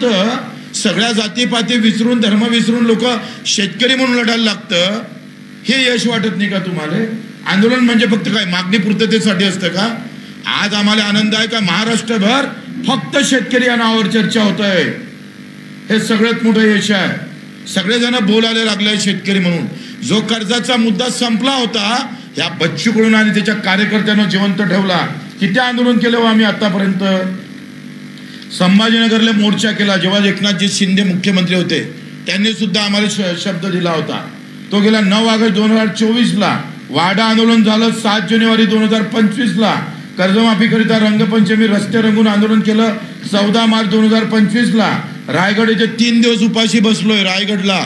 म्हणतं सगळ्या जातीपाती विसरून धर्म विसरून लोक शेतकरी म्हणून लढायला लागतं, हे यश वाटत नाही का तुम्हाला? आंदोलन म्हणजे फक्त काय मागणी पूर्ततेसाठी असतं का? आज आम्हाला आनंद आहे का महाराष्ट्रभर फक्त शेतकरी या नावावर चर्चा होत आहे, हे सगळ्यात मोठं यश आहे. सगळेजण बोलायला लागले शेतकरी म्हणून. जो कर्जाचा मुद्दा संपला होता या बच्चू कडून आणि त्याच्या कार्यकर्त्यांना जिवंत ठेवला. किती आंदोलन केलं आम्ही आतापर्यंत. संभाजीनगरला मोर्चा केला जेव्हा एकनाथजी शिंदे मुख्यमंत्री होते, त्यांनी सुद्धा आम्हाला शब्द दिला होता. तो गेला 9 ऑगस्ट 2024ला. वाडा आंदोलन झालं 7 जानेवारी 2025ला. कर्जमाफीकरिता रंगपंचमी रस्ते रंगून आंदोलन केलं 14 मार्च 2025ला. रायगड येथे 3 दिवस उपाशी बसलोय रायगडला,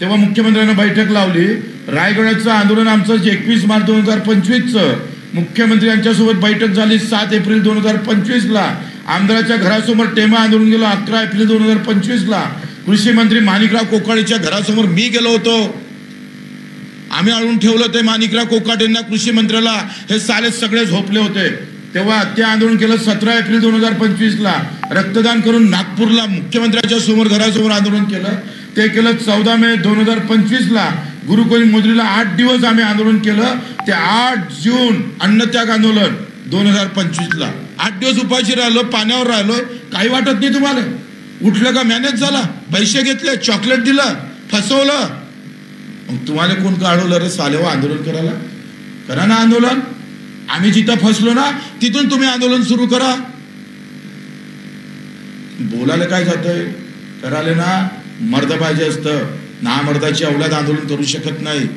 तेव्हा मुख्यमंत्र्यांना बैठक लावली. रायगडाचं आंदोलन आमचं 21 मार्च 2025चं. मुख्यमंत्री यांच्यासोबत बैठक झाली 7 एप्रिल 2025ला. आमदाराच्या घरासमोर टेमा आंदोलन गेलो 11 एप्रिल 2025ला. कृषी मंत्री माणिकराव कोकाटेच्या घरासमोर मी गेलो होतो. आम्ही अडवून ठेवलं ते माणिकराव कोकाटेंना, कृषी मंत्र्याला. हे साले सगळे झोपले होते तेव्हा. ते आंदोलन केलं 17 एप्रिल 2025ला. रक्तदान करून नागपूरला मुख्यमंत्र्यांच्या समोर घरासमोर आंदोलन केलं. ते केलं 14 मे 2025ला. गुरुकुल मोजरीला 8 दिवस आम्ही आंदोलन केलं. ते 8 जून अन्नत्याग आंदोलन 2025ला. 8 दिवस उपाशी राहिलो, पाण्यावर राहिलो. काही वाटत नाही तुम्हाला? उठलं का मॅनेज झाला, पैसे घेतले, चॉकलेट दिलं, फसवलं. मग तुम्हाला कोण काढवलं रे सालेवा आंदोलन करायला? करा ना आंदोलन. आम्ही जिथं फसलो ना तिथून तुम्ही आंदोलन सुरू करा. बोलायला काय जातंय? करायला ना मर्द पाहिजे असतं. ना मर्दाची अवलाद आंदोलन करू शकत नाही.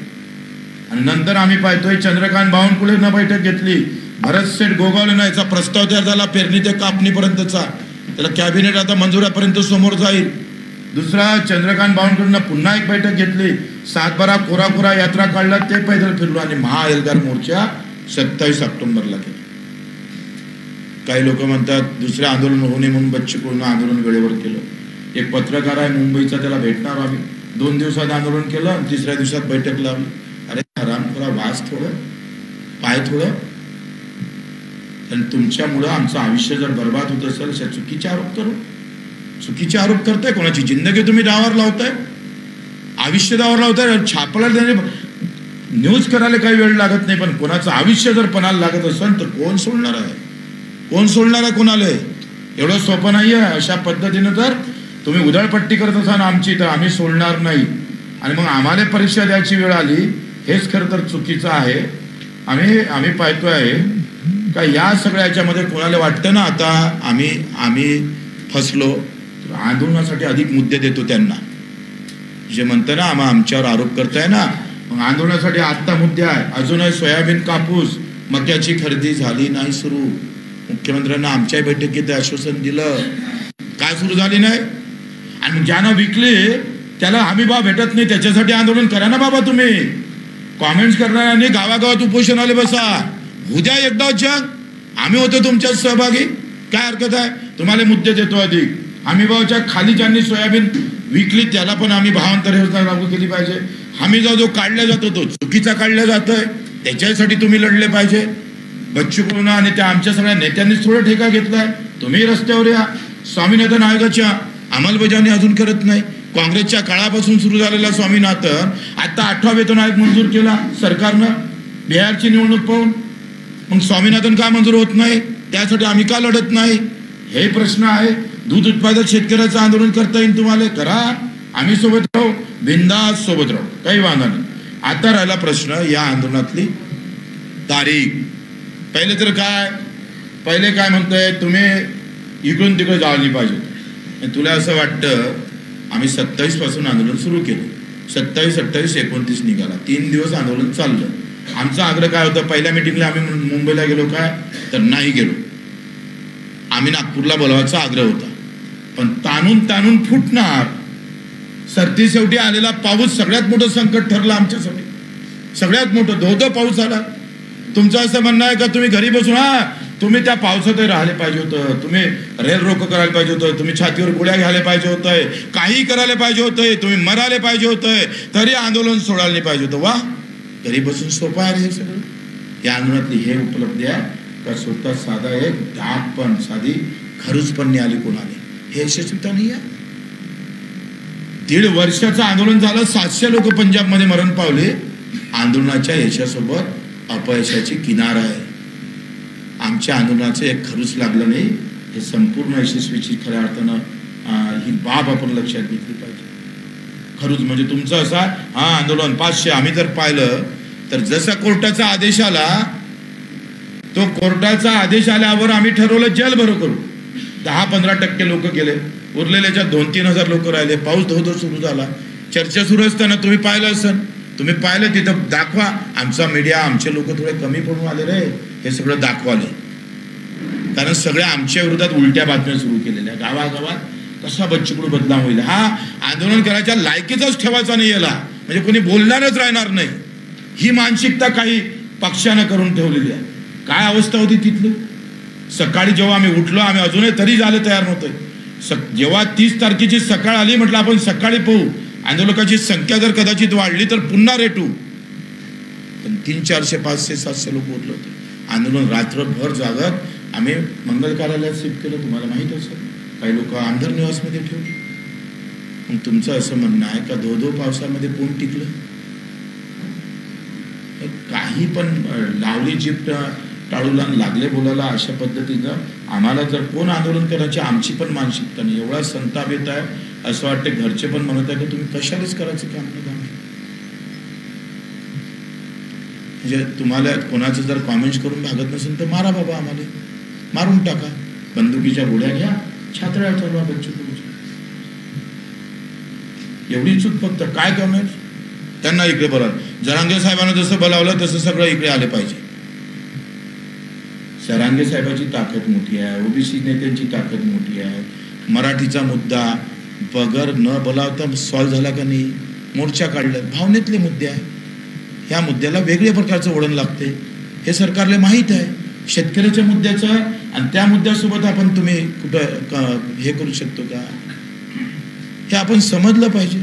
आणि नंतर आम्ही पाहतोय चंद्रकांत बावनकुळेंना बैठक घेतली. भरत सेठ गोगावलेंना याचा प्रस्ताव तयार झाला पेरणी ते कापणीपर्यंतचा. त्याला कॅबिनेट आता मंजुरापर्यंत समोर जाईल. दुसरा चंद्रकांत बावनकुळेंना पुन्हा एक बैठक घेतली. 7-12 कोरा यात्रा काढला, ते पैदल फिरलो. आणि महाएल्गार मोर्चा 27 ऑक्टोबरला केला. काही लोक म्हणतात दुसरे आंदोलन होऊ नये म्हणून बच्चू कडून आंदोलन वेळेवर केलं. एक पत्रकार आहे मुंबईचा, त्याला भेटणार आम्ही. 2 दिवसात आंदोलन केलं आणि 3ऱ्या दिवसात बैठक लावली. अरे हरामखोरा, वास थोडं, पाय थोडं. आणि तुमच्यामुळं आमचं आयुष्य जर बर्बाद होत असेल अशा चुकीचे आरोप करू. चुकीचे आरोप करताय. कोणाची जिंदगी तुम्ही दावावर लावताय, आयुष्य दावावर लावताय. छापला न्यूज करायला काही वेळ लागत नाही, पण कोणाचं आयुष्य जर पणाला लागत असेल तर कोण सोडणार आहे? कोण सोडणार आहे कोणाला? एवढं सोपं नाही आहे. अशा पद्धतीनं जर तुम्ही उधळपट्टी करत असाल आमची, तर आम्ही सोडणार नाही. आणि मग आम्हाला परीक्षा द्यायची वेळ आली, हेच खरं तर चुकीचं आहे. आम्ही पाहतोय आहे का या सगळ्या याच्यामध्ये कोणाला वाटतं ना आता आम्ही फसलो, तर आंदोलनासाठी अधिक मुद्दे देतो त्यांना. जे म्हणतं ना आमच्यावर आरोप करताय ना, मग आंदोलनासाठी आत्ता मुद्दे आहे. अजूनही सोयाबीन, कापूस, मक्याची खरेदी झाली नाही सुरू. मुख्यमंत्र्यांना आमच्या बैठकीत आश्वासन दिलं, काय सुरू झाली नाही. आणि ज्यांना विकले त्याला हमी भाव भेटत नाही, त्याच्यासाठी आंदोलन करा ना बाबा. तुम्ही कॉमेंट्स करणाऱ्यांनी गावागावात उपोषणाला बसा. उद्या एकदा जग आम्ही होतो तुमच्यात सहभागी, काय हरकत आहे? तुम्हाला मुद्दे देतो अधिक. हमी भावाच्या खाली ज्यांनी सोयाबीन विकली त्याला पण आम्ही भावांतर योजना लागू केली पाहिजे. हमी जो काढला जातो तो चुकीचा काढला जातोय, त्याच्यासाठी तुम्ही लढले पाहिजे. बच्चू कडून आणि त्या आमच्या सगळ्या नेत्यांनीच थोडं ठेका घेतलाय. तुम्ही रस्त्यावर या. स्वामीनाथन आयोगाच्या अंमलबजावणी अजून करत नाही. काँग्रेसच्या काळापासून सुरू झालेला स्वामीनाथन आता 8वा वेतन आयोग मंजूर केला सरकारनं बिहारची निवडणूक पाहून. मग स्वामीनाथन का मंजूर होत नाही? त्यासाठी आम्ही का लढत नाही? हे प्रश्न आहे. दूध उत्पादक शेतकऱ्याचं आंदोलन करता येईल तुम्हाला, करा. आम्ही सोबत राहू, बिंदास सोबत राहू, काही वांधा नाही. आता राहिला प्रश्न या आंदोलनातली तारीख. पहिले काय म्हणतोय तुम्ही इकडून तिकडे जाळली पाहिजे. तुला असं वाटतं आम्ही 27 पासून आंदोलन सुरू केलं. 27, 28, 29 निघाला. 3 दिवस आंदोलन चाललं. आमचा आग्रह काय होता? पहिल्या मिटिंगला आम्ही मुंबईला गेलो काय तर नाही गेलो. आम्ही नागपूरला बोलवायचा आग्रह होता, पण ताणून फुटणार. सरती शेवटी आलेला पाऊस सगळ्यात मोठं संकट ठरलं आमच्यासाठी. सगळ्यात मोठं धोधो पाऊस आला. तुमचं असं म्हणणं आहे का तुम्ही घरी बसून तुम्ही त्या पावसातही राहिले पाहिजे होतं, तुम्ही रेल रोको करायला पाहिजे होतं, तुम्ही छातीवर गोळ्या घ्यायला पाहिजे होतंय, काही करायला पाहिजे होतंय, तुम्ही मरायला पाहिजे होतंय, तरी आंदोलन सोडायला नाही पाहिजे होतं. वा, घरी बसून सोपं आहे हे सगळं. या आंदोलनातली हे उपलब्धी आहे का स्वतः साधा एक डाग पण साधी खरूच पण नाही आली कोणाला. हे यशस्वीता नाही आहे. 1.5 वर्षाचं आंदोलन झालं, 700 लोक पंजाबमध्ये मरण पावले. आंदोलनाच्या यशासोबत अपयशाची किनार आहे. आमच्या आंदोलनाचं एक खरूच लागलं नाही. हे संपूर्ण यशस्वीची खऱ्या अर्थानं ही बाब आपण लक्षात घेतली पाहिजे. खरूच म्हणजे तुमचं असा आंदोलन 500 आम्ही जर पाहिलं तर जसा कोर्टाचा आदेश आला, तो कोर्टाचा आदेश आल्यावर आम्ही ठरवलं जेल भरो करू. 10-15% लोक गेले, उरलेल्याच्या 2-3 हजार लोक राहिले. पाऊस धो सुरू झाला. चर्चा सुरू असताना तुम्ही पाहिलं असेल, तुम्ही पाहिलं तिथं दाखवा. आमचा मीडिया, आमचे लोक थोडे कमी पडून आले रे, हे सगळं दाखवाले. कारण सगळ्या आमच्या विरोधात उलट्या बातम्या सुरू केलेल्या. गावागावात कसा बच्चूकडू बदनाम होईल. हा आंदोलन करायच्या लायकीचाच ठेवायचा नाही याला, म्हणजे कोणी बोलणारच राहणार नाही. ही मानसिकता काही पक्षानं करून ठेवलेली आहे. काय अवस्था होती तिथली. सकाळी जेव्हा आम्ही उठलो, आम्ही अजूनही तरी झाले तयार नव्हतोय. जेव्हा 30 तारखेची सकाळ आली, म्हटलं आपण सकाळी पाहू. आंदोलकाची संख्या जर कदाचित वाढली तर पुन्हा रेटू. पण 300-400, 500, 700 लोक उठले होते. आंदोलन रात्रभर जागत आम्ही मंगल कार्यालयात शिफ्ट केलं. तुम्हाला माहित असेल, काही लोक आमदार निवासमध्ये ठेवले. मग तुमचं असं म्हणणं आहे का धो पावसामध्ये कोण टिकलं. काही पण लावली जीप टाळूला लागले बोलायला. अशा पद्धतीनं आम्हाला जर कोण आंदोलन करायचे, आमची पण मानसिकता नाही. एवढा संताप येत आहे, असं वाटतं घरचे पण म्हणत आहे की तुम्ही कशालाच करायचं काम नाही. म्हणजे तुम्हाला कोणाचं जर कॉमेंट्स करून भागत नसेल तर मारा बाबा, आम्हाला मारून टाका. बंदुकीच्या गोळ्या घ्या, छात्र्या चालवा बच्चू कडूच्या. एवढी चूक फक्त. काय करणार त्यांना इकडे बोलावलं. जरांगे साहेबांना जसं बोलावलं तसं सगळं इकडे आले पाहिजे. जरांगे साहेबांची ताकद मोठी आहे, ओबीसी नेत्यांची ताकद मोठी आहे. मराठीचा मुद्दा बगर न बोलावता सॉल्व्ह झाला का नाही. मोर्चा काढलं, भावनेतले मुद्दे आहे. ह्या मुद्द्याला वेगळ्या प्रकारचं वळण लागते, हे सरकारला माहीत आहे. शेतकऱ्याच्या मुद्द्याचं आणि त्या मुद्द्यासोबत आपण तुम्ही कुठं हे करू शकतो का, हे आपण समजलं पाहिजे.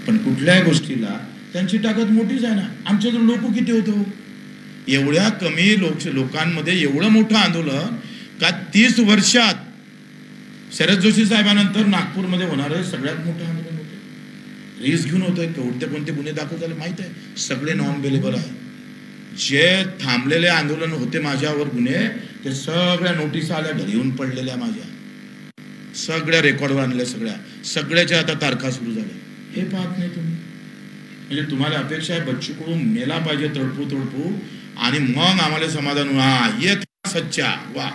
पण कुठल्याही गोष्टीला त्यांची ताकद मोठीच आहे ना. आमच्या लोक किती होतो. एवढ्या कमी लोकांमध्ये एवढं मोठं आंदोलन का 30 वर्षात शरद जोशी साहेबांनंतर नागपूरमध्ये होणारं सगळ्यात मोठं आंदोलन होतं. रिस्क घेऊन होतं. कोणते गुन्हे दाखल झाले माहित आहे, सगळे नॉन अवेलेबल आहे. जे थांबलेले आंदोलन होते माझ्यावर गुन्हे, ते सगळ्या नोटीस आल्या, घरी येऊन पडलेल्या माझ्या, सगळ्या रेकॉर्डवर आणल्या. सगळ्याच्या आता तारखा सुरू झाल्या. हे पाहत नाही तुम्ही. म्हणजे तुम्हाला अपेक्षा आहे बच्चू कडू मेला पाहिजे तडपू आणि मग आम्हाला समाधान ये सच्चा वा.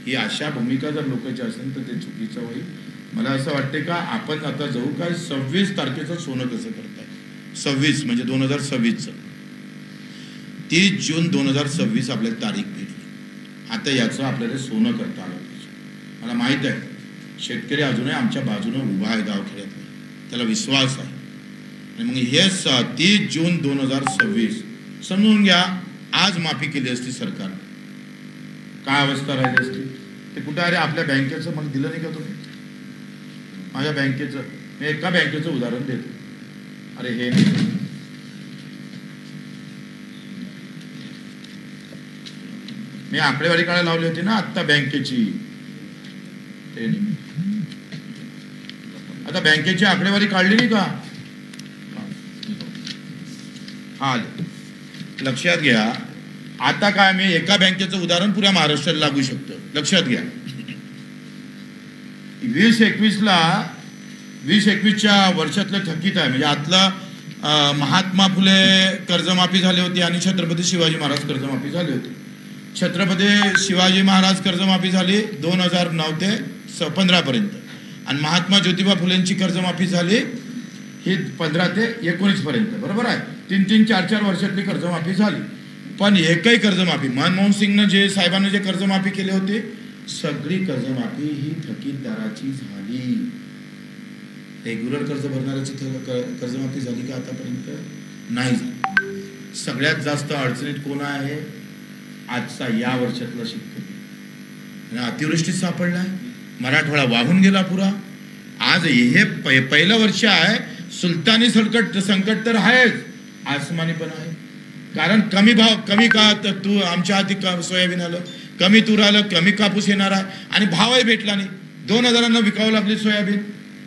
ही अशा भूमिका जर लोकांची असेल तर ते चुकीचं होईल. मला असं वाटते का आपण आता जाऊ काय 26 तारखेचं सोनं कसं करताय. 26 म्हणजे 2026चं 30 जून 2026 आपल्याला तारीख भेटली. आता याचं आपल्याला सोनं करता आलं पाहिजे. मला माहित आहे शेतकरी अजूनही आमच्या बाजूने उभा आहे गावखेड्यातला, त्याला विश्वास आहे. आणि मग हे 30 जून 2026 समजून घ्या. आज माफी केली असती सरकार, काय अवस्था राहिली असती. ते कुठं अरे आपल्या बँकेचं मला दिलं नाही का तुम्ही. माझ्या बँकेचं मी एका बँकेचं उदाहरण देतो. अरे हे मी आकडेवारी काढायला लावली होती ना आत्ता बँकेची. ते आता बँकेची आकडेवारी काढली नाही का. हा लक्षात घ्या. आता काय मी एका बँकेचं उदाहरण पुऱ्या महाराष्ट्राला लागू शकतो. लक्षात घ्या 2021च्या वर्षातलं थकीत आहे. म्हणजे आतला महात्मा फुले कर्जमाफी झाली होती आणि छत्रपती शिवाजी महाराज कर्जमाफी झाली होती. छत्रपती शिवाजी महाराज कर्जमाफी झाली 2009 ते 15 पर्यंत आणि महात्मा ज्योतिबा फुलेंची कर्जमाफी झाली ही 15 ते 19 पर्यंत. बरोबर आहे. 3-3, 4-4 वर्षातली कर्जमाफी झाली. पण एकही कर्जमाफी मनमोहन सिंगनं जे साहेबांनी जे कर्जमाफी केली होती सगळी कर्जमाफी ही थकीतदाराची झाली. रेग्युलर कर्ज भरणाऱ्याची कर्जमाफी झाली का आतापर्यंत नाही झाली. सगळ्यात जास्त अडचणीत कोण आहे आजचा या वर्षातला शेतकरी. अतिवृष्टीत सापडलाय, मराठवाडा वाहून गेला पुरा. आज हे पहिलं वर्ष आहे. सुलतानी संकट तर आहेच, आसमानी पण आहे. कारण कमी भाव कमी का तू आमच्या हाती सोयाबीन आलं, कमी तूर आलं, कमी कापूस येणार आहे आणि भावही भेटला नाही. 2000 विकावं लागली सोयाबीन.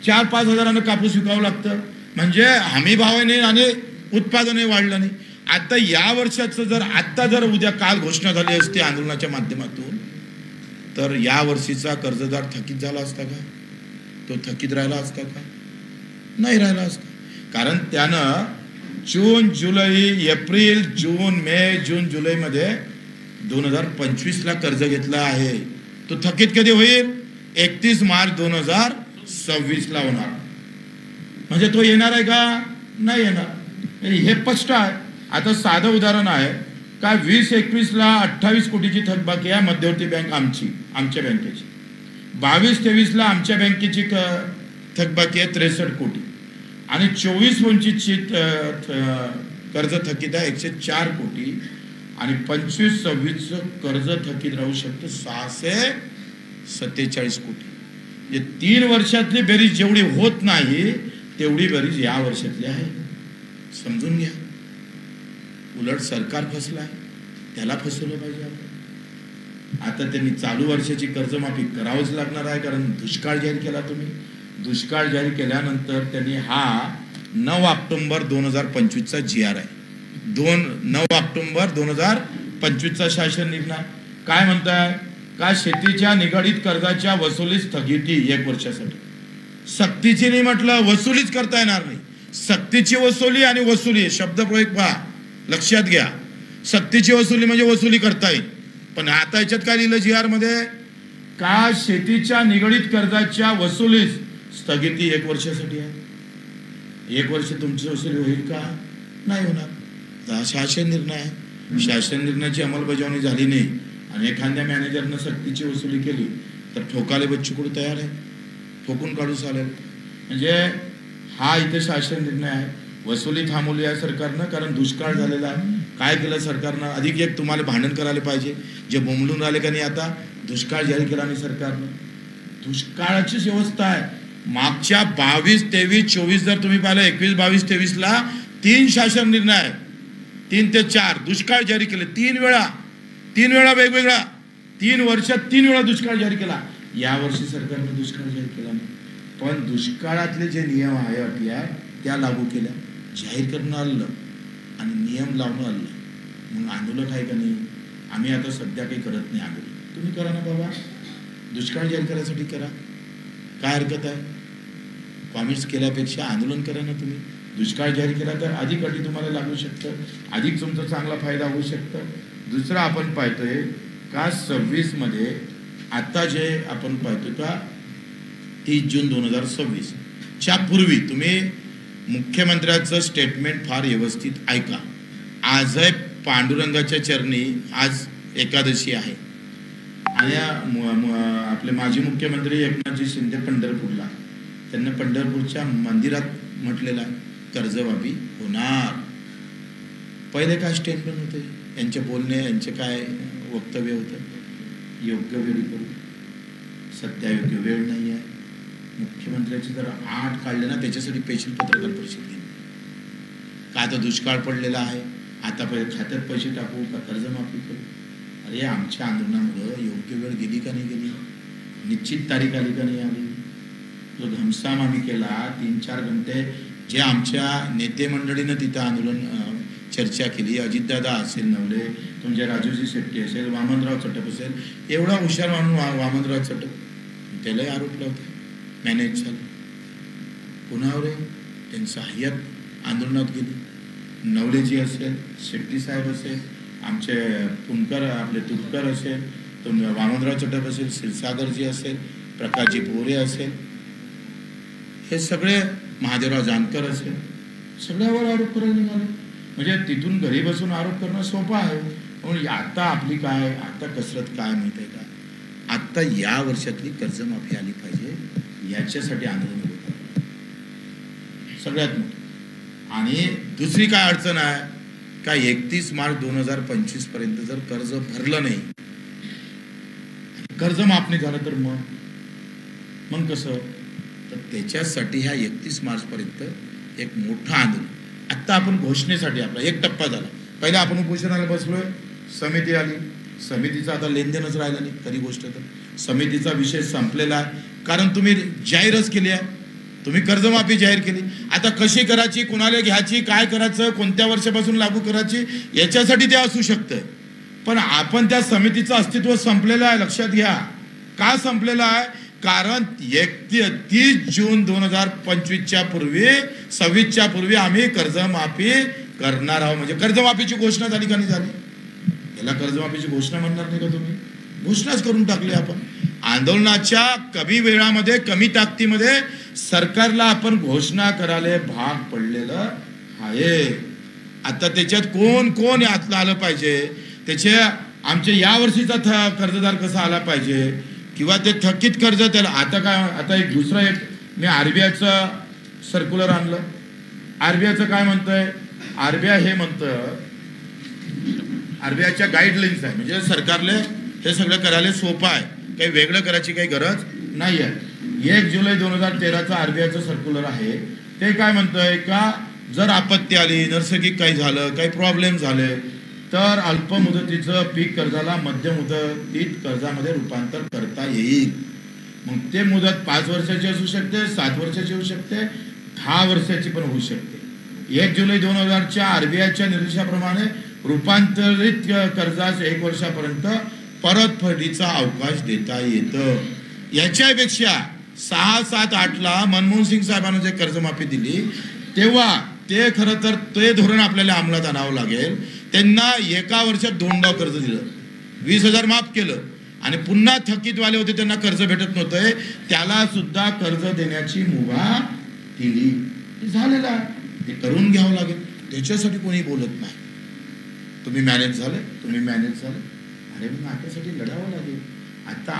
4-5 हजारानं कापूस विकावं लागतं, म्हणजे हमी भावाने आणि उत्पादनही वाढलं नाही. आता या वर्षाचं जर उद्या काल घोषणा झाली असती आंदोलनाच्या माध्यमातून, तर या वर्षीचा कर्जदार थकीत झाला असता का? तो थकीत राहिला असता का? नाही राहिला असता. कारण त्यानं जून, जुलै, एप्रिल, जून, मे, जून, जुलैमध्ये 2025ला कर्ज घेतला आहे. तो थकीत कधी होईल? 31 मार्च 2026ला होणार. म्हणजे तो येणार आहे का? नाही येणार. हे स्पष्ट आहे. आता साधं उदाहरण आहे का, 20-21ला 28 कोटीची थकबाकी आहे मध्यवर्ती बँक आमच्या बँकेची. 22-23ला आमच्या बँकेची थकबाकी आहे 63 कोटी आणि 24-25ची कर्ज थकीत आहे 104 कोटी आणि 25-26चं कर्ज थकीत राहू शकतं 647 कोटी. म्हणजे 3 वर्षातली बेरीज जेवढी होत नाही तेवढी बेरीज या वर्षातली आहे. समजून घ्या. उलट सरकार फसलाय, त्याला फसवलं पाहिजे आपण. आता त्यांनी चालू वर्षाची कर्जमाफी करावंच लागणार आहे, कारण दुष्काळ जाहीर केला तुम्ही. दुष्काळ जाहीर केल्यानंतर त्यांनी हा 9 ऑक्टोबर 2025चा GR आहे. 9 ऑक्टोबर 2025चा शासन निर्णय काय म्हणताय का, शेतीच्या निगडीत कर्जाच्या वसुलीस स्थगिती 1 वर्षासाठी. सक्तीची नाही म्हटलं, वसुलीच करता येणार नाही. सक्तीची वसुली आणि वसुली शब्दप्रयोग पहा, लक्षात घ्या. सक्तीची वसुली म्हणजे वसुली करता येईल, पण आता याच्यात काय लिहिलं GR मध्ये का, शेतीच्या निगडीत कर्जाच्या वसुलीस स्थगिती 1 वर्षासाठी आहे. 1 वर्ष तुमची वसुली होईल का? नाही होणार. शासन निर्णय आहे. शासन निर्णयाची अंमलबजावणी झाली नाही आणि एखाद्या मॅनेजरनं सक्तीची वसुली केली तर ठोकाले बच्चूकडू तयार आहे, ठोकून काढू चालेल. म्हणजे हा इथे शासन निर्णय आहे. वसुली थांबवली आहे सरकारनं, कारण दुष्काळ झालेला आहे. काय केलं सरकारनं? अधिक एक तुम्हाला भांडण करायला पाहिजे, जे बोंबलून राहिले का नाही. आता दुष्काळ जाहीर केला नाही सरकारनं. दुष्काळाचीच व्यवस्था आहे. मागच्या 22, 23, 24 जर तुम्ही पाहिलं, 21, 22, 23ला 3 शासन निर्णय आहे. 3 ते 4 दुष्काळ जाहीर केले. 3 वेळा वेगवेगळा, 3 वर्षात 3 वेळा दुष्काळ जाहीर केला. या वर्षी सरकारने दुष्काळ जाहीर केला नाही, पण दुष्काळातले जे नियम आहे, अटी आहे, त्या लागू केल्या. जाहीर करणं आलं आणि नियम लावणं आलं. मग आंदोलन आहे का नाही? आम्ही आता सध्या काही करत नाही आंदोलन. तुम्ही करा ना बाबा, दुष्काळ जाहीर करायसाठी करा, काय हरकत आहे? कॉमेंट्स केल्यापेक्षा आंदोलन करा ना तुम्ही. दुष्काळ जाहीर केला तर अधिक अटी तुम्हाला लागू शकतं, अधिक तुमचा चांगला फायदा होऊ शकतं. दुसरं आपण पाहतोय का 26 मध्ये आता जे आपण पाहतोय का 30 जून 2026 च्या पूर्वी तुम्ही मुख्यमंत्र्यांचं स्टेटमेंट फार व्यवस्थित ऐका. आज आहे पांडुरंगाच्या चरणी, आज एकादशी आहे आणि आपले माजी मुख्यमंत्री एकनाथजी शिंदे पंढरपूरला, त्यांना पंढरपूरच्या मंदिरात म्हटलेला कर्जमाफी होणार. पहिले काय स्टेटमेंट होते यांचे बोलणे, यांचे काय वक्तव्य होतं? योग्य वेळी करू, सध्या योग्य वेळ नाही आहे. मुख्यमंत्र्याचे जर 8 काढले ना, त्याच्यासाठी स्पेशल पत्रकार परिषद घेईन का. आता दुष्काळ पडलेला आहे, आता खात्यात पैसे टाकू का कर्जमाफी करू? अरे आमच्या आंदोलनामुळं योग्य वेळ गेली का नाही गेली, निश्चित तारीख आली का नाही आली. जो घमसाम आम्ही केला 3-4 घंटे, जे आमच्या नेते मंडळीनं तिथं आंदोलन चर्चा केली, अजितदादा असेल, नवले, तुमचे राजूजी शेट्टी असेल, वामनराव चटप असेल, एवढा हुशार म्हणून वामनराव चटप, त्यालाही आरोप लावते मॅनेज झालं. कुणावर आहे? त्यांचं हय्यत आंदोलनात गेली. नवलेजी असेल, शेट्टी साहेब असेल, आमचे पुणकर, आपले तुपकर असेल, वामनराव चटप असेल, क्षीरसागरजी असेल, प्रकाशजी पोरे असेल, हे सगळे, महादेवराव जानकर असेल, सगळ्यावर आरोप करायला निघाले. म्हणजे तिथून घरी बसून आरोप करणं सोपं आहे. म्हणून आता आपली काय, आता कसरत काय माहिती आहे का, आत्ता या वर्षातली कर्जमाफी आली पाहिजे, याच्यासाठी आंदोलन होतं सगळ्यात मोठं. आणि दुसरी काय अडचण आहे का, 31 मार्च 2025 पर्यंत जर कर्ज भरलं नाही, कर्ज माफ नाही झालं तर मग कसं? तर त्याच्यासाठी ह्या 31 मार्च पर्यंत एक मोठं आंदोलन. आत्ता आपण घोषणेसाठी आपला 1 टप्पा झाला. पहिला आपण उपोषणाला बसलोय, समिती आली, समितीचा आता लेनदेनच राहिला नाही खरी गोष्ट तर. समितीचा विषय संपलेला आहे, कारण तुम्ही जाहीरच केली आहे. तुम्ही कर्जमाफी जाहीर केली, आता कशी करायची, कोणाला घ्यायची, काय करायचं, कोणत्या वर्षापासून लागू करायची, याच्यासाठी ते असू शकतं. पण आपण त्या समितीचं अस्तित्व संपलेलं आहे, लक्षात घ्या. का संपलेलं आहे? कारण 31 जून 2025च्या पूर्वी, 26च्या पूर्वी आम्ही कर्जमाफी करणार आहोत. म्हणजे कर्जमाफीची घोषणा झाली का नाही झाली? याला कर्जमाफीची घोषणा म्हणणार नाही का तुम्ही? घोषणाच करून टाकली आपण. आंदोलनाच्या कमी वेळामध्ये, कमी ताकदीमध्ये सरकारला आपण घोषणा करायला भाग पडलेलं आहे. आता त्याच्यात कोण कोण यातलं आलं पाहिजे, त्याचे आमचे या वर्षीचा कर्जदार कसा आला पाहिजे, किंवा ते थकीत कर्ज त्याला आता काय. आता एक दुसरं एक मी RBIचं सर्क्युलर आणलं. RBIचं काय म्हणतंय? RBI हे म्हणतं, RBIच्या गाईडलाईन्स आहे, म्हणजे सरकारले हे सगळं करायला सोपं आहे, काही वेगळं करायची काही गरज नाही आहे. 1 जुलै 2013चं RBIचं सर्क्युलर आहे. ते काय म्हणतंय का, जर आपत्ती आली, नैसर्गिक काही झालं, काही प्रॉब्लेम झाले, तर अल्प मुदतीचं पीक कर्जाला मध्यम मुदतीत कर्जामध्ये रूपांतर करता येईल. मग ते मुदत 5 वर्षाची असू शकते, 7 वर्षाची होऊ शकते, 10 वर्षाची पण होऊ शकते. 1 जुलै 2000च्या RBIच्या निर्देशाप्रमाणे रूपांतरित कर्जास 1 वर्षापर्यंत परतफेडीचा अवकाश देता येतं. याच्यापेक्षा 6, 7, 8ला मनमोहन सिंग साहेबांनी जे कर्जमाफी दिली, तेव्हा ते खरं तर ते धोरण आपल्याला अंमलात आणावं लागेल. त्यांना एका वर्षात 2 कर्ज दिलं, 20,000 माफ केलं, आणि पुन्हा थकीतवाले होते त्यांना कर्ज भेटत नव्हतं, त्याला सुद्धा कर्ज देण्याची मुभा दिली. झालेलं आहे, ते करून घ्यावं लागेल. त्याच्यासाठी कोणी बोलत नाही. तुम्ही मॅनेज झाले, तुम्ही मॅनेज झाले, अरे मग आपल्यासाठी लढावं लागेल. आता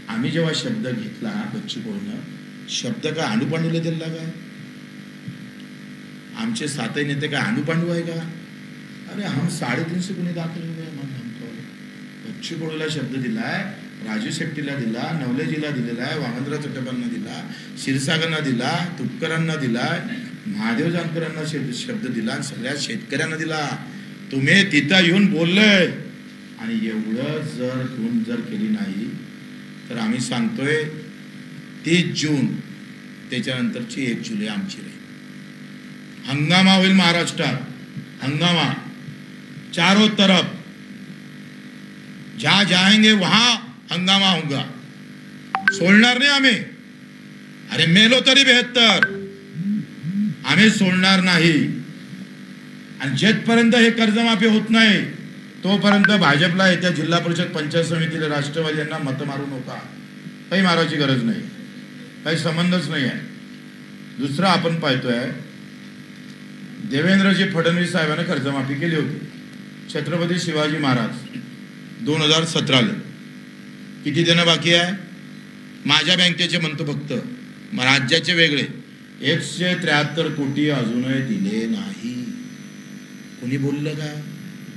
आम्ही जेव्हा शब्द घेतला, बच्चू कडून शब्द काय अनुपांडूला दिला काय? आमचे 7 नेते काय अनुपांडू आहे का? अरे हम 350 गुन्हे दाखल हुए हमको. बच्चू कडूला शब्द दिलाय, राजू शेट्टीला दिला, नवलेजीला दिलेला आहे, वामनराव चटपांना दिला, क्षीरसागरना दिला, तुपकरांना दिलाय, महादेव जानकरांना शब्द दिला, सगळ्या शेतकऱ्यांना दिला. तुम्ही तिथं येऊन बोललंय, आणि एवढं जर खून जर केली नाही तर आम्ही सांगतोय 30 जून त्याच्यानंतरची 1 जुलै आमची राहील. हंगामा होईल महाराष्ट्रात, हंगामा चारों तरफ. जहां जाएंगे वहां हंगामा होगा. सोडणार नाही आम्ही. अरे मेलो तरी बेहत्तर, आम्ही सोडणार नाही. आणि जेथपर्यंत हे कर्जमाफी होत नाही तोपर्यंत भाजपला येत्या जिल्हा परिषद पंचायत समितीला राष्ट्रवादी यांना मत मारू नका. काही मारायची गरज नाही, काही संबंधच नाही आहे. दुसरं आपण पाहतोय, देवेंद्रजी फडणवीस साहेबांनी कर्जमाफी केली होती. छत्रपती शिवाजी महाराज 2017ला किती देणं बाकी आहे? माझ्या बँकेचे म्हणतो फक्त, राज्याचे वेगळे 173 कोटी अजूनही दिले नाही. कोणी बोललं का?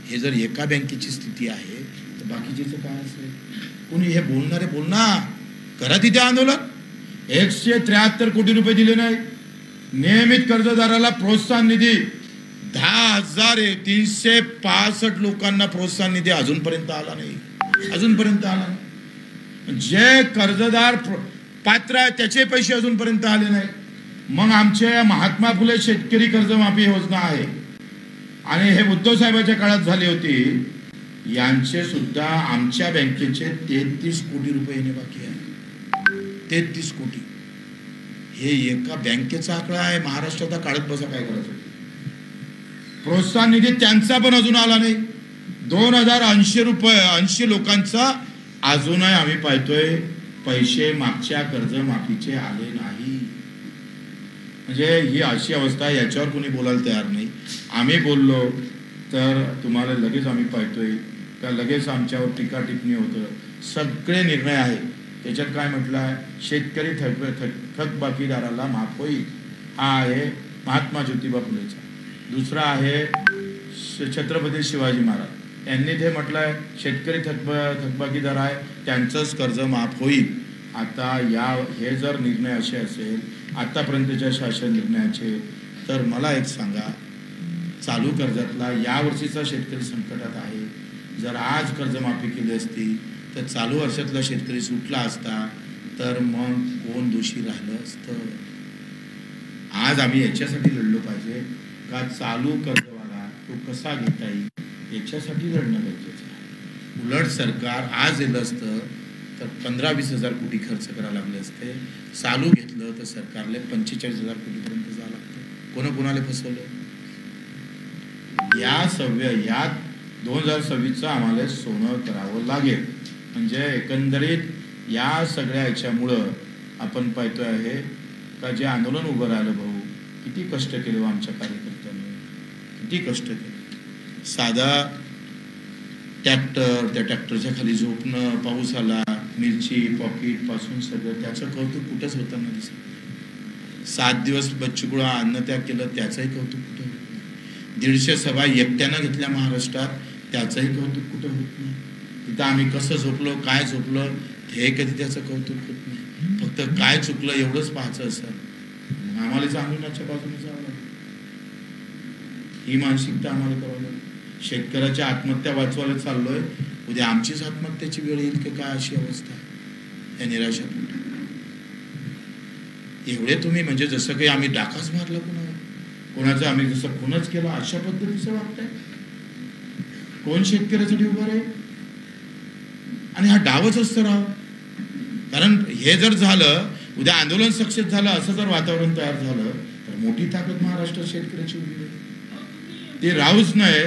हे जर एका बँकेची स्थिती आहे तर बाकीचेच काय असेल? कोणी हे बोलणारे बोलणार, करा तिथे आंदोलन. 173 कोटी रुपये दिले नाही. नियमित कर्जदाराला प्रोत्साहन निधी 10,365 लोकांना प्रोत्साहन निधी अजूनपर्यंत आला नाही, अजूनपर्यंत आला नाही. जे कर्जदार पात्र आहे त्याचे पैसे अजूनपर्यंत आले नाही. मग आमचे महात्मा फुले शेतकरी कर्जमाफी योजना आहे, आणि हे उद्धव साहेबांच्या काळात झाली होती. यांचे सुद्धा आमच्या बँकेचे 33 कोटी रुपये येणे बाकी आहे. 33 कोटी हे एका बँकेचा आकडा आहे. महाराष्ट्राचा काढत बसा काय करायचं. प्रोत्साहन निधी त्यांचा पण अजून आला नाही. 2080 रुपये 80 लोकांचा अजूनही आम्ही पाहतोय पैसे मागच्या कर्जमाफीचे आले नाही. म्हणजे ही अशी अवस्था, याच्यावर कोणी बोलायला तयार नाही. आम्ही बोललो तर तुम्हाला लगेच आम्ही पाहतोय का लगेच आमच्यावर टीका टिप्पणी होतं. सगळे निर्णय आहे त्याच्यात काय म्हटलं आहे, शेतकरी थकबाकीदाराला माफ होईल. हा आहे महात्मा ज्योतिबा फुलेचा. दुसरा आहे छत्रपती शिवाजी महाराज, यांनी ते म्हटलं आहे शेतकरी थकबाकीदार आहे त्यांचंच कर्ज माफ होईल. आता हे जर निर्णय असे असेल आतापर्यंतच्या शासन निर्णयाचे, तर मला एक सांगा, चालू कर्जातला यावर्षीचा शेतकरी संकटात आहे. जर आज कर्जमाफी केली असती तर चालू वर्षातला शेतकरी सुटला असता, तर मग कोण दोषी राहिलं असतं? आज आम्ही याच्यासाठी लढलो पाहिजे का चालू कर्जवाला तो कसा घेता येईल याच्यासाठी लढणं गरजेचं आहे. उलट सरकार आज येलं असतं तर 15-20 हजार कोटी खर्च करायला लागले असते. चालू घेतलं तर सरकारला 45,000 कोटीपर्यंत जावं लागतं. कोणाला फसवलं? या 2026चं आम्हाला सोनं करावं लागेल. म्हणजे एकंदरीत या सगळ्या ह्याच्यामुळं आपण पाहतोय आहे का जे आंदोलन उभं राहिलं भाऊ किती कष्ट केले आमच्या कार्यकर्त्यांनी, किती कष्ट केले. साधा ट्रॅक्टर, त्या ट्रॅक्टरच्या खाली झोपणं, पाऊस आला, मिरची पॉकेट पासून सगळं त्याचं कौतुक कुठंच होताना दिसत. 7 दिवस बच्चूकडं अन्नत्याग केलं त्याचंही कौतुक कुठं होत नाही. 150 सभा एकट्यानं घेतल्या महाराष्ट्रात त्याचंही कौतुक कुठं होत नाही. तिथं आम्ही कसं झोपलो, काय झोपलो हे कधी त्याचं कौतुक होत नाही. फक्त काय चुकलं एवढंच पाहायचं असं आम्हाला आंदोलनाच्या बाजूने जावं लागेल. ही मानसिकता आम्हाला करावं लागेल. शेतकऱ्याच्या आत्महत्या वाचवायला चाललोय, उद्या आमचीच आत्महत्याची वेळ येईल की काय अशी अवस्था या निराशा. एवढे तुम्ही म्हणजे जसं काही आम्ही डाकाच मारला कोणाचं आम्ही जसं खूनच केलं अशा पद्धतीचं वागताय. कोण शेतकऱ्यासाठी उभं आहे? आणि हा डावच असतं राव. कारण हे जर झालं उद्या आंदोलन सक्सेस झालं असं जर वातावरण तयार झालं तर मोठी ताकद महाराष्ट्रात शेतकऱ्याची उभी आहे. ते राहूच नये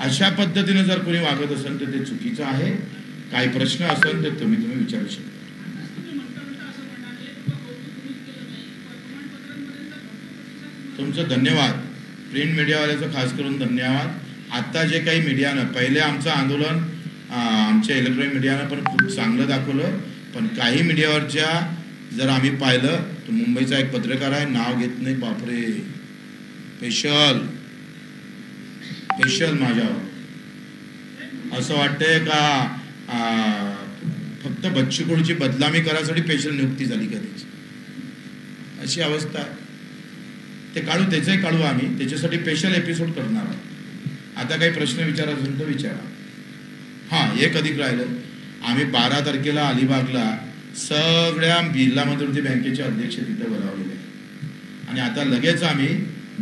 अशा पद्धतीने जर कोणी वागत असेल तर ते चुकीचं आहे. काही प्रश्न असेल तर तुम्ही विचारू शकता. तुमचं धन्यवाद. प्रिंट मीडियावाल्याचं खास करून धन्यवाद. आत्ता जे काही मीडियानं पहिले आमचं आंदोलन आमच्या इलेक्ट्रॉनिक मीडियानं पण खूप चांगलं दाखवलं, पण काही मीडियावरच्या जर आम्ही पाहिलं तर मुंबईचा एक पत्रकार आहे, नाव घेत नाही, बापरे, स्पेशल माझ्यावर असं वाटतंय का फक्त बच्चू कडूची बदनामी करायसाठी स्पेशल नियुक्ती झाली का त्याची, अशी अवस्था आहे. ते काढू, त्याचंही काढू आम्ही, त्याच्यासाठी स्पेशल एपिसोड करणार आहोत. आता काही प्रश्न विचारायचे असेल तर विचारा. हां, एक अधिक राहिलं. आम्ही 12 तारखेला अलिबागला सगळ्या जिल्हा मध्यवर्ती बँकेचे अध्यक्ष तिथं बोलावलेले आहे. आणि आता लगेच आम्ही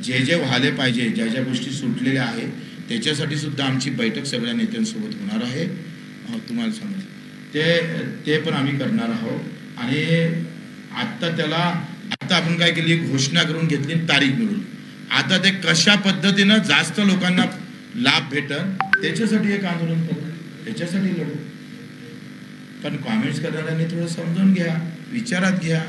जे व्हायला पाहिजे, ज्या गोष्टी सुटलेल्या आहेत त्याच्यासाठी सुद्धा आमची बैठक सगळ्या नेत्यांसोबत होणार आहे. तुम्हाला सांगायचं ते पण आम्ही करणार आहोत. आणि आता आपण काय केली, घोषणा करून घेतली, तारीख मिळवली. आता ते कशा पद्धतीनं जास्त लोकांना लाभ भेटल त्याच्यासाठी एक आंदोलन करू, त्याच्यासाठी लढू. पण कॉमेंट्स करणाऱ्यांनी थोडं समजून घ्या, विचारात घ्या.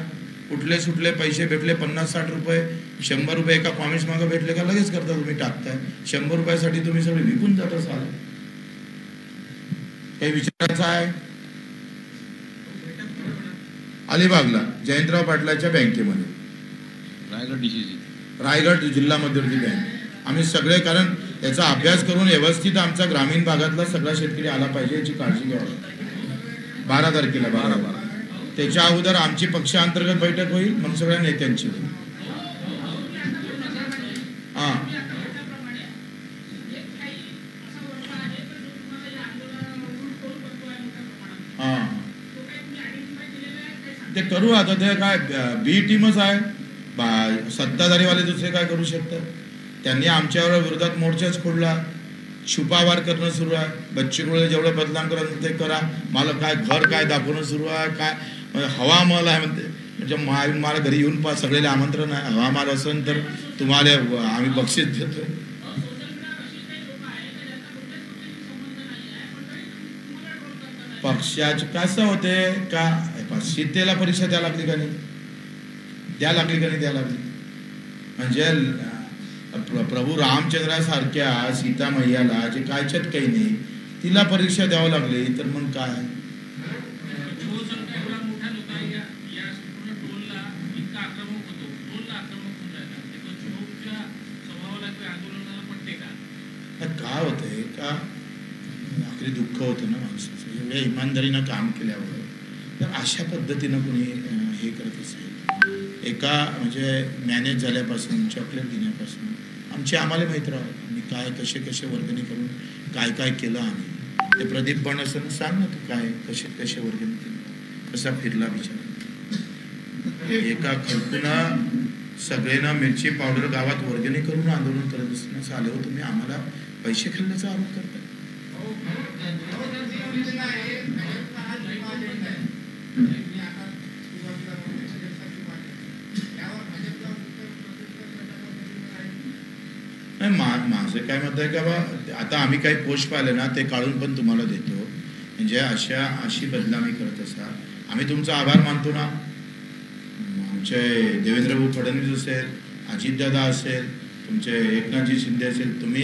कुठले सुटले पैसे भेटले 50-60 रुपये 100 रुपये एका कॉमेंट्स मागं भेटले का लगेच करता तुम्ही टाकताय. 100 रुपयासाठी तुम्ही सगळे विकून जात असाल. काही विचारायचं आहे? अलिबागला जयंतराव पाटलाच्या बँकेमध्ये, रायगड जिल्हा मध्यवर्ती बँक. आम्ही सगळे, कारण याचा अभ्यास करून व्यवस्थित आमचा ग्रामीण भागातला सगळा शेतकरी आला पाहिजे याची काळजी घ्यावी. 12 तारखेला 12 त्याच्या अगोदर आमची पक्षांतर्गत बैठक होईल, मग सगळ्या नेत्यांची होईल. हां, हां, ते करू. आता ते काय बी टीमच आहे, सत्ताधारीवाले दुसरे काय करू शकतात. त्यांनी आमच्यावर विरोधात मोर्चाच खोडला, छुपावार करणं सुरू आहे. बच्चू कडूला जेवढं बदनाम करायचं ते करा, मला काय घर काय दाखवणं सुरू आहे, काय हवा महल आहे म्हणते. म्हणजे मला घरी येऊन सगळ्याला आमंत्रण आहे. हवा महल असेल तर तुम्हाला आम्ही बक्षीस देतोय. पक्षाचे कसं होते का सीतेला परीक्षा द्या लागली का नाही, द्या लागली. म्हणजे प्रभू रामचंद्रासारख्या सीता मैयाला जे कायच्यात काही नाही तिला परीक्षा द्यावं लागली तर मग काय. काय होतंय का आखरी दुःख होतं ना माणसाचं, एवढ्या इमानदारीनं काम केल्यावर. तर अशा पद्धतीनं कोणी हे करत असेल, एका म्हणजे मॅनेज झाल्यापासून चॉकलेट घेण्यापासून आम्हाला माहीत राहू आम्ही काय कसे वर्गणी करून काय केलं. आम्ही ते प्रदीप पण असं सांग ना, तू काय कसे वर्गणी केलं, कसा फिरला विचार. एका खडकून सगळेना मिरची पावडर गावात वर्गणी करून आंदोलन करत असताना आले हो तुम्ही आम्हाला पैसे खाल्ल्याचा आरोप करताय. माझं काय मत आहे का बा आता आम्ही काही पोस्ट पाहिले ना ते काढून पण तुम्हाला देतो. म्हणजे अशी बदनामी करत असा आम्ही तुमचा आभार मानतो ना. आमचे देवेंद्रभाऊ फडणवीस असेल, अजितदादा असेल, तुमचे एकनाथजी शिंदे असेल, तुम्ही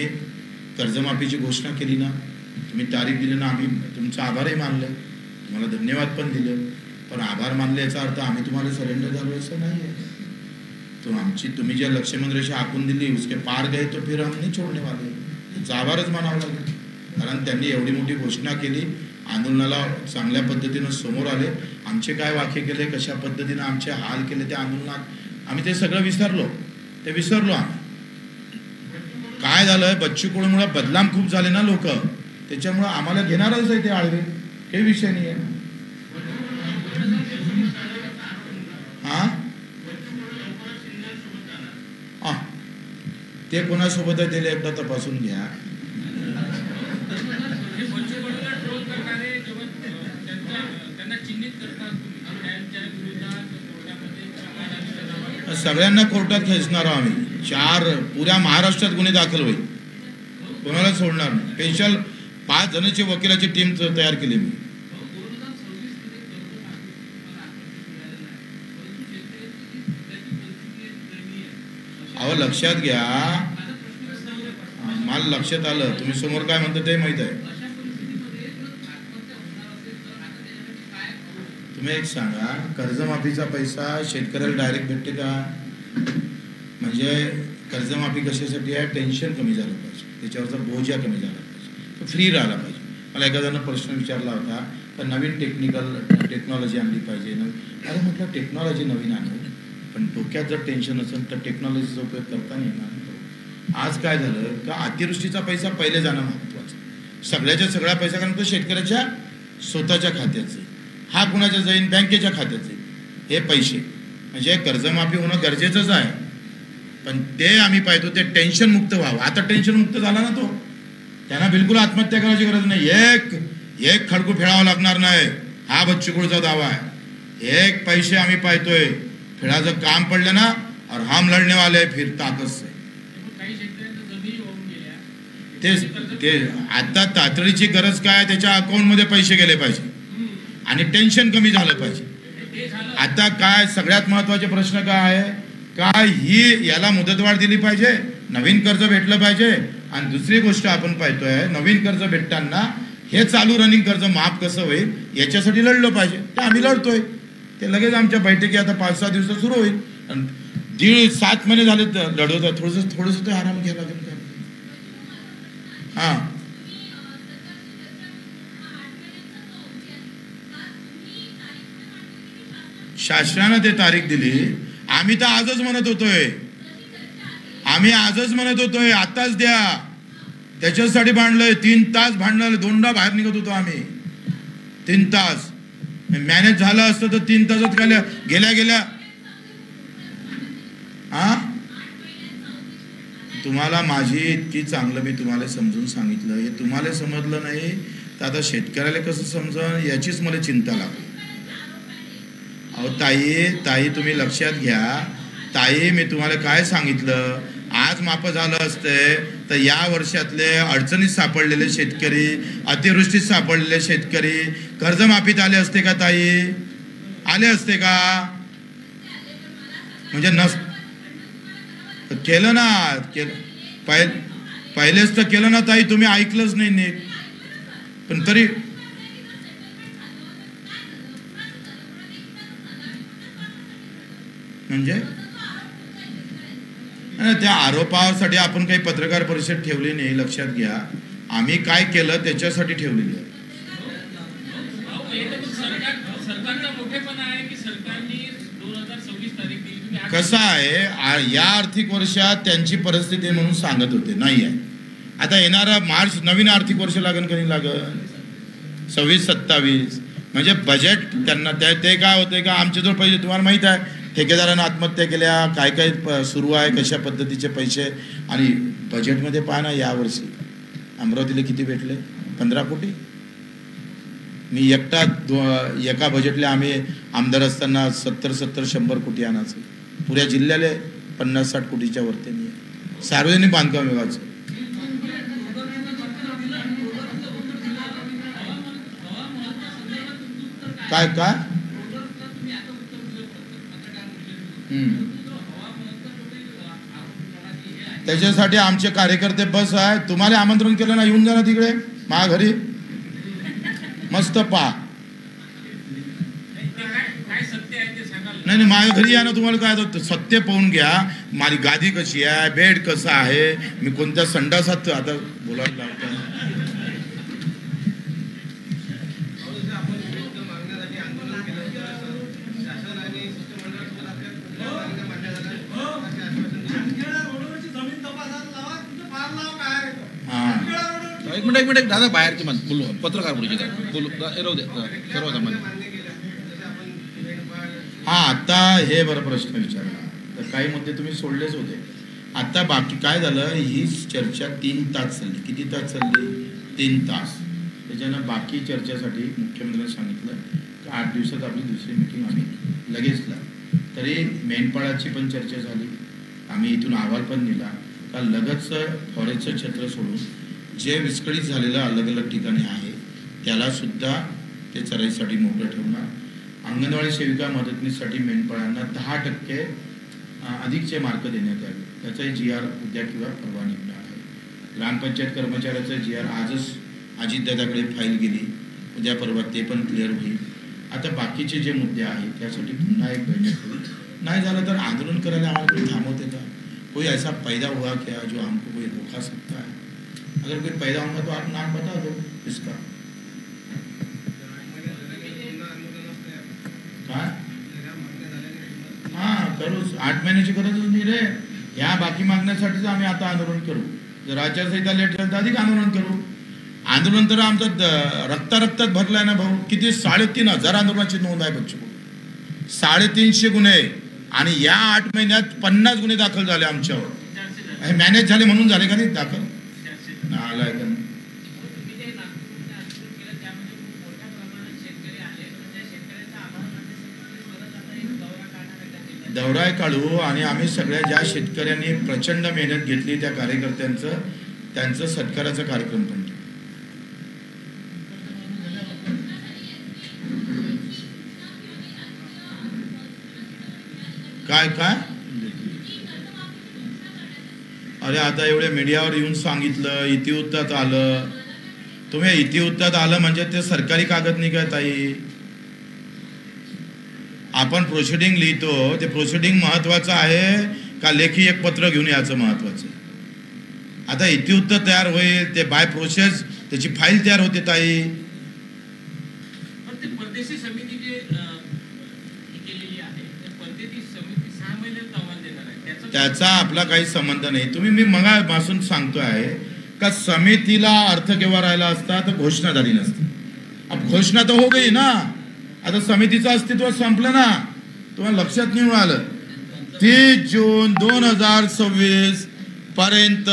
कर्जमाफीची घोषणा केली ना, तुम्ही तारीख दिली ना, आम्ही तुमचा आभारही मानलं, तुम्हाला धन्यवाद पण दिलं. पण आभार मानले याचा अर्थ आम्ही तुम्हाला सरेंडर झालो असं नाही आहे. तो तुम्ही ज्या लक्ष्मण रेषा आखून दिली उसके पार गए तो फिर हम नहीं छोड़ने वाले. त्यांचा आभारच मानावा लागेल. कारण त्यांनी एवढी मोठी घोषणा केली, आंदोलनाला चांगल्या पद्धतीनं समोर आले, आमचे काय वाक्य केले, कशा पद्धतीनं आमचे हाल केले त्या आंदोलनात, आम्ही ते सगळं विसरलो आम्ही. काय झालं, बच्चू कडूमुळे बदनाम खूप झाले ना लोक, त्याच्यामुळे आम्हाला घेणारच आहे ते आळवे, काही विषय नाही आहे. ते कोणासोबत आहे त्याला एकदा तपासून घ्या. सगळ्यांना कोर्टात खेचणार आम्ही. 4 पुऱ्या महाराष्ट्रात गुन्हे दाखल होईल, कोणाला सोडणार नाही. स्पेशल 5 जणांची वकिलाची टीम तयार केली मी. अहो लक्षात घ्या, मला लक्षात आलं तुम्ही समोर काय म्हणता ते माहित आहे. तुम्ही एक सांगा, कर्जमाफीचा पैसा शेतकऱ्याला डायरेक्ट भेटते का? म्हणजे कर्जमाफी कशासाठी आहे? टेन्शन कमी झालं पाहिजे, त्याच्यावरचा बोजा कमी झाला पाहिजे, तो फ्री राहिला पाहिजे. मला एखाद्यानं प्रश्न विचारला होता तर नवीन टेक्नॉलॉजी आणली पाहिजे. अरे म्हटलं टेक्नॉलॉजी नवीन आणू, पण डोक्यात जर टेन्शन असेल तर टेक्नॉलॉजीचा उपयोग करता नाही येणार. आज काय झालं का अतिवृष्टीचा पैसा पहिले जाणं महत्त्वाचं. सगळ्याच्या सगळा पैसा कारण तो शेतकऱ्याच्या स्वतःच्या खात्यात जाईल, हा कुणाच्या जाईल? बँकेच्या खात्यात जाईल. हे पैसे म्हणजे कर्जमाफी होणं गरजेचंच आहे, पण ते आम्ही पाहतो ते टेन्शन मुक्त व्हावं. आता टेन्शन मुक्त झाला ना तो, त्यांना बिलकुल आत्महत्या करायची गरज नाही. एक खडकू फेडावा लागणार नाही, हा बच्चू कडूचा दावा आहे. एक पैसे आम्ही पाहतोय, फिरायचं काम पडलं ना और हम लढणे वाले फिर ताकस आहे. ते आता तातडीची गरज काय, त्याच्या अकाउंटमध्ये पैसे गेले पाहिजे आणि टेन्शन कमी झालं पाहिजे. आता काय सगळ्यात महत्वाचे प्रश्न काय आहे, काय ही याला मुदतवाढ दिली पाहिजे, नवीन कर्ज भेटलं पाहिजे. आणि दुसरी गोष्ट आपण पाहतोय, नवीन कर्ज भेटताना हे चालू रनिंग कर्ज माफ कसं होईल याच्यासाठी लढलं पाहिजे. ते आम्ही लढतोय, ते लगेच आमच्या बैठकी आता 5-6 दिवसात सुरू होईल. 7 महिने झाले लढवत, थोडंसं ते आराम घ्यायला लागेल का? हां शासनानं ते तारीख दिली, आम्ही तर आजच म्हणत होतोय, आताच द्या. त्याच्यासाठी भांडलोय, 3 तास भांडलं, 2दा बाहेर निघत होतो आम्ही. 3 तास मॅनेज झालं असतं तर 3 तासात गेल्या तुम्हाला माझी इतकी चांगलं मी तुम्हाला समजून सांगितलं, हे तुम्हाला समजलं नाही तर आता शेतकऱ्याला कसं समजन याचीच मला चिंता लागली. अहो ताई तुम्ही लक्षात घ्या. ताई मी तुम्हाला काय सांगितलं, आज माफ झालं असते तर या वर्षातले अडचणीत सापडलेले शेतकरी, अतिवृष्टीत सापडलेले शेतकरी कर्जमाफीत आले असते का ताई? आले असते का? म्हणजे केलं ना, पहिलेच तर केलं ना ताई, तुम्ही ऐकलंच नाही नीट. पण तरी म्हणजे त्या आरोपासाठी आपण काही पत्रकार परिषद ठेवली नाही. लक्षात घ्या, आम्ही काय केलं त्याच्यासाठी ठेवलेली आहे. कसं आहे, या आर्थिक वर्षात त्यांची परिस्थिती म्हणून सांगत होते, नाही आहे. आता येणारा मार्च नवीन आर्थिक वर्ष लागेल कधी लागेल 26-27, म्हणजे बजेट त्यांना ते काय होते का आमचे जो पैसे तुम्हाला माहित आहे ठेकेदारांना आत्महत्या केल्या, काय काय सुरू आहे, कशा पद्धतीचे पैसे. आणि बजेटमध्ये पहा ना, यावर्षी अमरावतीला किती भेटले? 15 कोटी. मी एकटा एका बजेटला आम्ही आमदार असताना 70-100 कोटी आणायचं. पुऱ्या जिल्ह्याला 50-60 कोटीच्या वरती नाही आहे. सार्वजनिक बांधकाम विभागाचं काय काय त्याच्यासाठी आमचे कार्यकर्ते बस आहे. तुम्हाला आमंत्रण केलं ना, येऊन जा ना तिकडे माझ्या घरी, मस्त पहा. नाही माझ्या घरी या ना, तुम्हाला काय सत्य पाहून घ्या. माझी गादी कशी आहे, बेड कसं आहे, मी कोणत्या संडासात आता बोलायला लावतो. एक मिनिट दादा, बाहेरची मान बोलू, पत्रकार बोलू बोलू राहू दे सर्व सामान्य. हा, आता हे बरं प्रश्न विचारला तर काही मुद्दे तुम्ही सोडलेच होते. आता बाकी काय झालं, ही चर्चा 3 तास चालली. किती तास चालली? 3 तास. त्याच्यानं बाकी चर्चेसाठी मुख्यमंत्र्यांनी सांगितलं की 8 दिवसात आपली दुसरी मीटिंग आम्ही लगेच ला. तरी मेंढपाळाची पण चर्चा झाली. आम्ही इथून अहवाल पण दिला का लगतच फॉरेस्टचं क्षेत्र सोडून जे विस्कळीत झालेलं अलग अलग ठिकाणी आहे त्याला सुद्धा ते चराईसाठी मोकळं ठेवणार. अंगणवाडी सेविका मदतनीसाठी मेंढपाळांना 10% अधिकचे मार्क देण्यात आले. त्याचाही GR उद्या किंवा परवा निघणार आहे. ग्रामपंचायत कर्मचाऱ्याचं GR आजच अजितदादाकडे फाईल गेली, उद्या परवा ते पण क्लिअर होईल. आता बाकीचे जे मुद्दे आहेत त्यासाठी पुन्हा एक बैठक होईल. नाही झालं तर आंदोलन करायला आम्हाला कोई थांबवते का? कोई ऐसा पैदा हुआ क्या जो हमको कोई रोका सकता है? अगर कोई पैदा होगा तो आप नाम बता दो इसका. काय? हां, करूच. 8 महिन्याची गरजच नाही रे. ह्या बाकी मागण्यासाठीच आम्ही आता आंदोलन करू. जर आचारसंहिता लेट झाली तर अधिक आंदोलन करू. आंदोलन तर आमचं रक्तात भरलाय ना भाऊ. किती? 3,500 आंदोलनाची नोंद आहे बच्चू. 350 गुन्हे आणि या 8 महिन्यात 50 गुन्हे दाखल झाले आमच्यावर. हे मॅनेज झाले म्हणून झाले का नाही दाखल? आलाय का? दौरा काढू आणि आम्ही सगळ्या ज्या शेतकऱ्यांनी प्रचंड मेहनत घेतली त्या कार्यकर्त्यांचं त्यांचं सत्काराचा कार्यक्रम पण. काय काय अरे आता एवढे मीडियावर येऊन सांगितलं, इतिवृत्तात आलं. तुम्ही इतिवृत्तात आलं म्हणजे ते सरकारी कागद नाही काय ताई? आपण प्रोसिडिंग लिहितो, ते प्रोसिडिंग महत्वाचं आहे का लेखी एक पत्र घेऊन याचं महत्वाचं? आता इतिवृत्त तयार होईल, ते बाय प्रोसेस त्याची फाईल तयार होते ताई. परदेशी समिती जे केलेली आहे, परदेशी समिती 6 महिन्यात अहवाल देणार आहे, त्याचा आपला काही संबंध नाही. तुम्ही मी मगापासून सांगतो आहे का समितीला अर्थ केव्हा राहिला असता तर घोषणा झाली नसती. अब घोषणा तर हो गई ना. आता समितीचं अस्तित्व संपलं ना. तुम्हाला लक्षात नाही आलं? 30 जून 2026 पर्यंत,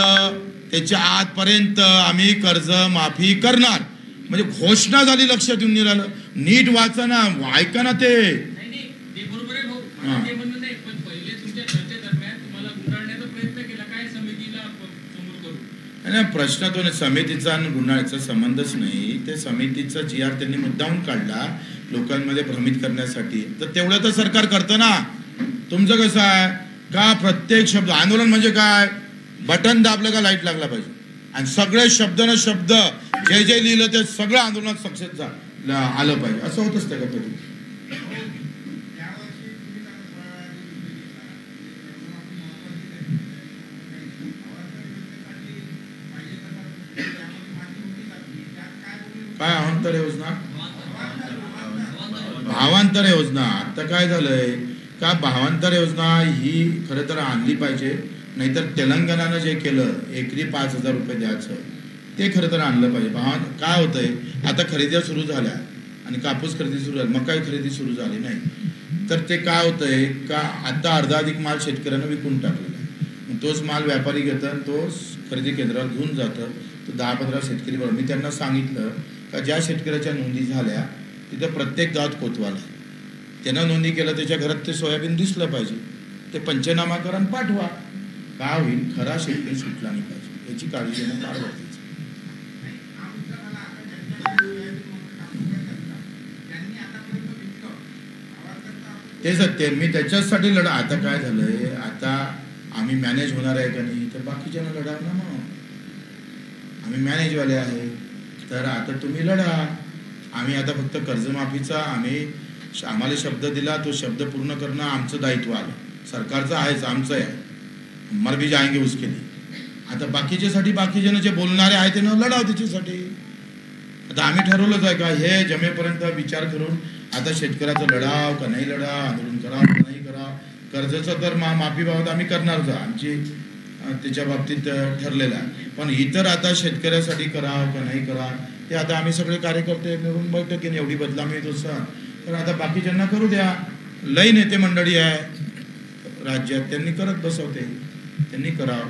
त्याच्या आतपर्यंत आम्ही कर्ज माफी करणार म्हणजे घोषणा झाली. लक्षात येऊन नाही राहिलं? नीट वाचा ना, ऐका ना. ते बरोबर आहे भाऊ, ते म्हणणं नाही. पण पहिले तुमच्या चर्चेदरम्यान तुम्हाला गुंडाळण्याचा प्रयत्न केला, काय समितीला समोर करू? नाही, प्रश्न तो नाही. समितीचा आणि गुन्ह्याचा संबंधच नाही. ते समितीचा GR त्यांनी मुद्दाहून काढला लोकांमध्ये भ्रमित करण्यासाठी. तर तेवढं तर सरकार करतं ना. तुमचं कसं आहे का प्रत्येक शब्द आंदोलन म्हणजे काय? बटन दाबलं का लाईट लागला पाहिजे आणि सगळे शब्द न शब्द जे जे लिहिलं ते सगळं आंदोलनात सक्सेस आलं पाहिजे. असं होत असतं का कधी? काय अवांतर योजना? भावांतर योजना. आता काय झालंय का भावांतर योजना ही खरं तर आणली पाहिजे. नाहीतर तेलंगणानं जे केलं एकरी 5,000 रुपये द्यायचं ते खरं तर आणलं पाहिजे. काय होतंय आता खरेदी सुरू झाल्या आणि कापूस खरेदी सुरू झाली, मकाई खरेदी सुरू झाली नाही. तर ते काय होतंय का आता अर्धा अधिक माल शेतकऱ्यांना विकून टाकलेला आहे. मग तोच माल व्यापारी घेतात आणि तो खरेदी केंद्रावर घेऊन जातं. तर 10-15 शेतकरी बरोबर मी त्यांना सांगितलं का ज्या शेतकऱ्याच्या नोंदी झाल्या तिथं प्रत्येक गावात कोतवाल आहे, त्यानं नोंदी केलं त्याच्या घरात ते सोयाबीन दिसलं पाहिजे, ते पंचनामा करा आणि पाठवा. काय होईल, खरा शेतकरी सुटला नाही पाहिजे, याची काळजी घेणं फार गरजेचं. ते सत्य, मी त्याच्याचसाठी लढा. आता काय झालंय, आता आम्ही मॅनेज होणार आहे का नाही, तर बाकीच्यांना लढा ना. मग आम्ही मॅनेजवाले आहे, तर आता तुम्ही लढा. आम्ही आता फक्त कर्जमाफीचा आम्हाला शब्द दिला, तो शब्द पूर्ण करणं आमचं दायित्व आलं. सरकारचं आहेच, आमचं आहे, मर भी जाएंगे उसके लिए. आता बाकीच्यासाठी बाकीजण जे बोलणारे आहे ते लढाव त्याच्यासाठी. आता आम्ही ठरवलंच आहे का हे जमेपर्यंत विचार करून आता शेतकऱ्याचा लढाव का नाही लढाव, आंदोलन करावं का नाही करावं. कर्जाचं तर माफीबाबत आम्ही करणारच, आमची त्याच्या बाबतीत ठरलेलं आहे. पण इतर आता शेतकऱ्यासाठी करावं का नाही करावं ते आता आम्ही सगळे कार्यकर्ते मिळून बैठकीने एवढी बदलामी येत असं. तर आता बाकीच्यांना करू द्या. लई नेते मंडळी आहे राज्यात, त्यांनी करत बसवते, त्यांनी करावं.